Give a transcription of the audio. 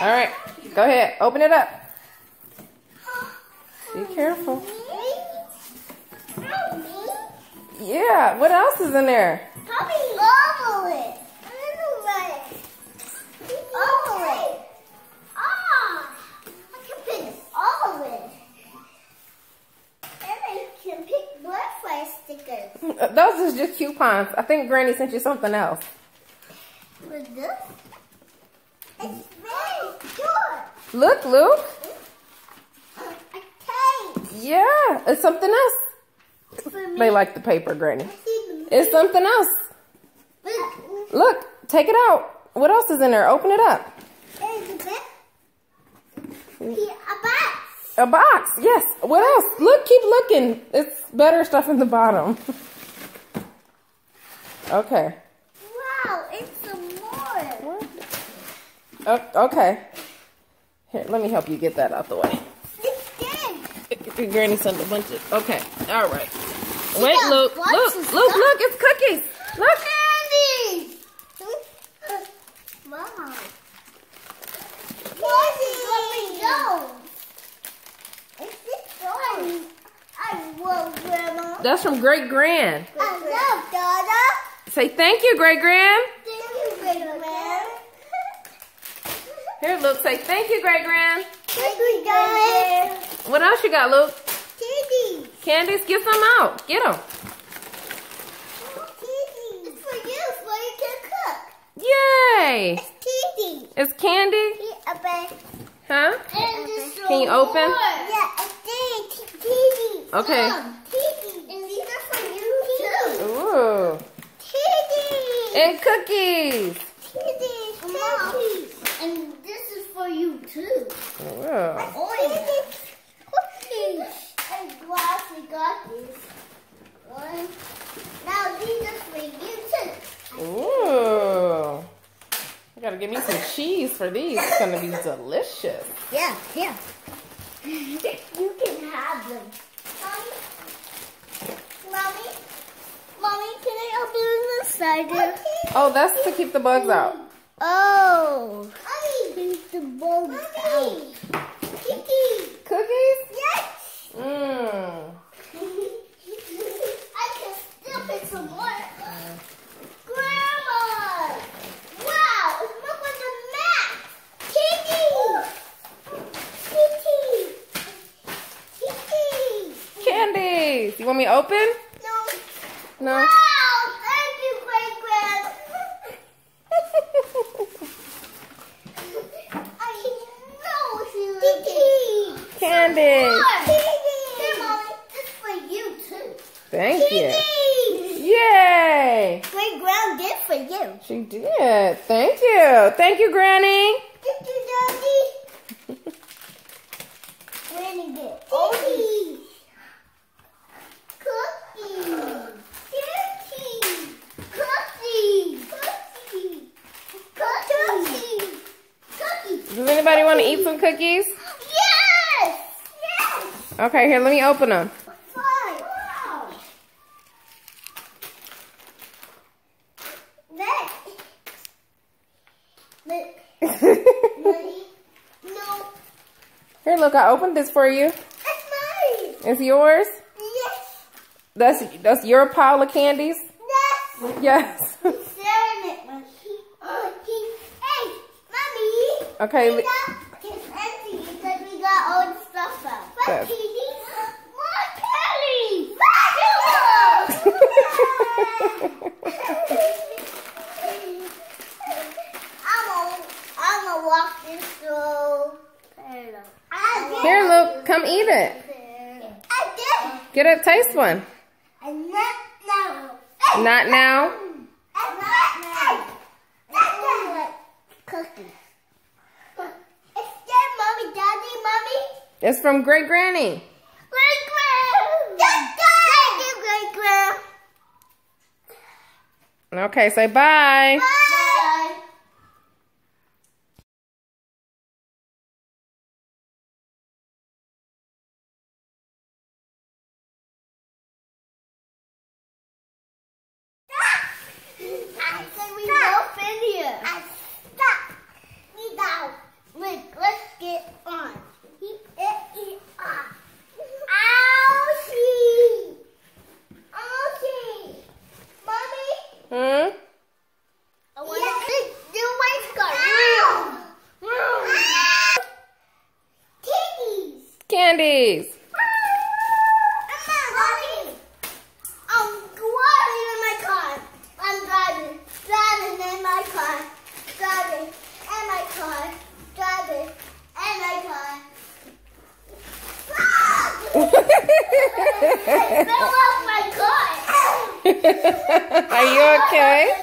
All right, go ahead. Open it up. Be careful. Yeah, what else is in there? Poppy, all of it. All of it. Ah, I can pick all of it. And I can pick butterfly stickers. Those is just coupons. I think Granny sent you something else. With this? It's very good. Look, Luke. A cake. Yeah, it's something else. For me. They like the paper, Granny. I see the It's something else. Look, take it out. What else is in there? Open it up. There's a bit. Here, a box. A box, yes. What else? Look, keep looking. It's better stuff in the bottom. Okay. Wow, it's some more. Okay. Here, let me help you get that out the way. It's good. Granny sent a bunch of. Okay, all right. Wait, got Luke. lots Look, of Luke, stuff. look. It's cookies. Look. Candy. Wow. Candy. It's this one. I love Grandma. That's from Great Grand. I love Dada. Say thank you, Great Grand. Thank you, Great Grand. Here, Luke. Say thank you, Great Grand. Thank you, guys. What else you got, Luke? Candy. Candies. Get some out. Get them. Candy. It's for you, so you can cook. Yay. It's candy. It's candy. Open. Huh? And this Can you open? Yeah, it's candy. Okay. Candy. And these are for you too. Ooh. Candy. And cookies. Candy. Cookies. And this is for you too. Wow. Oh, cookies. And glass, we got these. One. Now these are for you too. Ooh. I gotta give me some cheese for these. It's gonna be delicious. Yeah, yeah. You can have them. Mommy, Mommy, can I open this side? Oh, that's to keep the bugs out. Oh, keep the bugs out. Cookies. Cookies? Yes. Mmm. I can still pick some more. Grandma. Wow, it smells like a mat. Kitty. Kitty. Kitty. Candies. You want me to open? No. No. Wow, thank you, Great Grand. I know she likes it. Candies. Here, Mommy, this is for you too. Thank you. Kitty. Yay. Great Grand did for you. She did. Thank you. Thank you, Granny. Thank you, Daddy. Granny did. Cookies. Cookies. Cookies. Cookies. Cookies. Cookies. Cookies. Does anybody want to eat some cookies? Yes. Yes. Okay, here, let me open them. Fine. Wow. Money? No. Here, look, I opened this for you. That's mine. It's yours? Yes. That's your pile of candies? Yes. Yes. He's staring at me. Hey, Mommy. Okay. It's empty because we got all the stuff out. Yes. But more candy. I'm gonna walk this through. Here, Luke, come eat it. I did. Get a taste one. And not now. Not now? And not now. That's cookies. It's there, Mommy, Daddy, Mommy. It's from Great Granny. Great Grand. Thank you, Great Grand. Okay, say bye. Bye. I said we both in here. Stop. We down. please. I fell off my car. Are you okay?